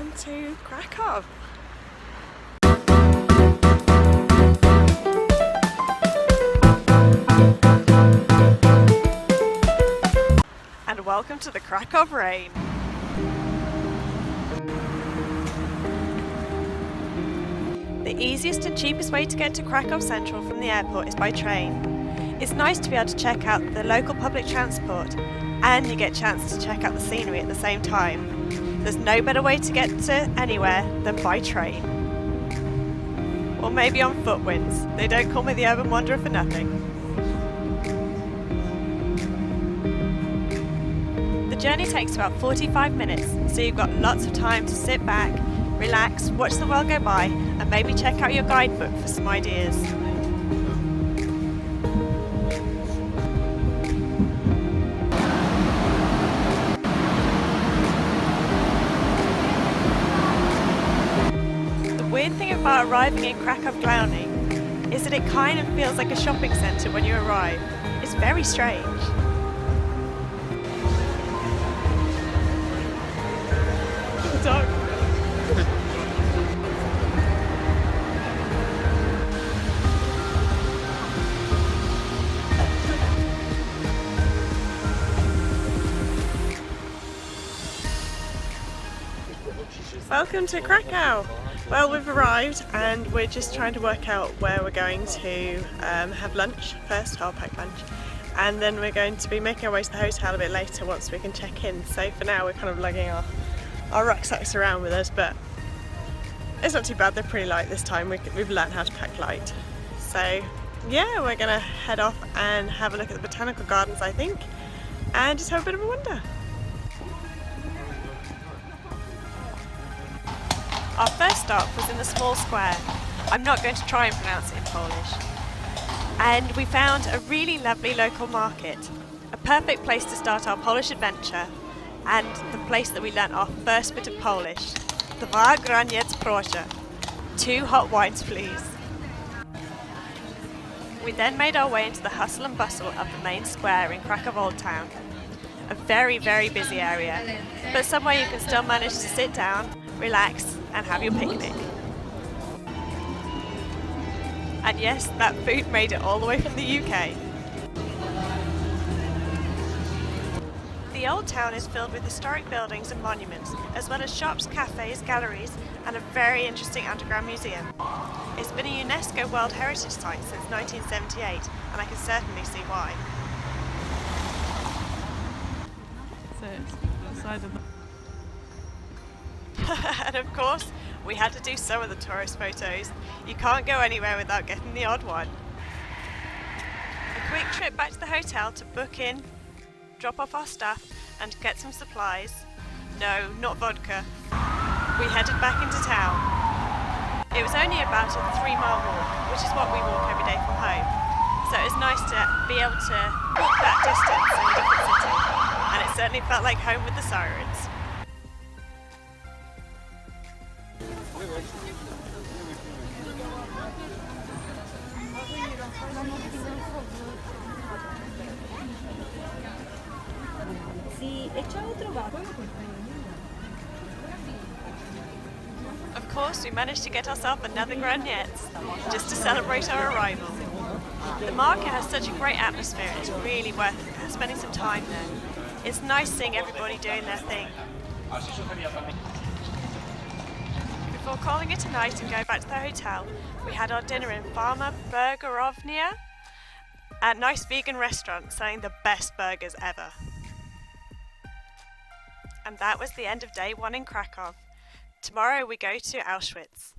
welcome to Krakow. And welcome to the Krakow rain. The easiest and cheapest way to get to Krakow Central from the airport is by train. It's nice to be able to check out the local public transport, and you get a chance to check out the scenery at the same time. There's no better way to get to anywhere than by train. Or maybe on footwinds. They don't call me the urban wanderer for nothing. The journey takes about 45 minutes, so you've got lots of time to sit back, relax, watch the world go by, and maybe check out your guidebook for some ideas. The weird thing about arriving in Krakow Glowny is that it kind of feels like a shopping centre when you arrive. It's very strange. Dog. Welcome to Krakow! Well, we've arrived and we're just trying to work out where we're going to have lunch first, our packed lunch, and then we're going to be making our way to the hotel a bit later once we can check in. So for now we're kind of lugging our rucksacks around with us, but it's not too bad, they're pretty light this time. We've learned how to pack light. So yeah, we're gonna head off and have a look at the botanical gardens, I think, and just have a bit of a wander. Our first stop was in the small square. I'm not going to try and pronounce it in Polish. And we found a really lovely local market, a perfect place to start our Polish adventure, and the place that we learnt our first bit of Polish. Dwa graniec proszę. 2 hot wines please. We then made our way into the hustle and bustle of the main square in Krakow Old Town. A very, very busy area, but somewhere you can still manage to sit down, relax and have your picnic. And yes, that food made it all the way from the UK. The old town is filled with historic buildings and monuments, as well as shops, cafes, galleries, and a very interesting underground museum. It's been a UNESCO World Heritage Site since 1978, and I can certainly see why. So it's the side of the... And of course, we had to do some of the tourist photos. You can't go anywhere without getting the odd one. A quick trip back to the hotel to book in, drop off our stuff and get some supplies. No, not vodka. We headed back into town. It was only about a 3-mile walk, which is what we walk every day from home. So it was nice to be able to walk that distance in a different city. And it certainly felt like home with the sirens. Of course, we managed to get ourselves another graniec just to celebrate our arrival. The market has such a great atmosphere and it's really worth spending some time there. It's nice seeing everybody doing their thing. Before calling it a night and going back to the hotel, we had our dinner in Farmer Burgerownia, a nice vegan restaurant selling the best burgers ever. And that was the end of day 1 in Krakow. Tomorrow we go to Auschwitz.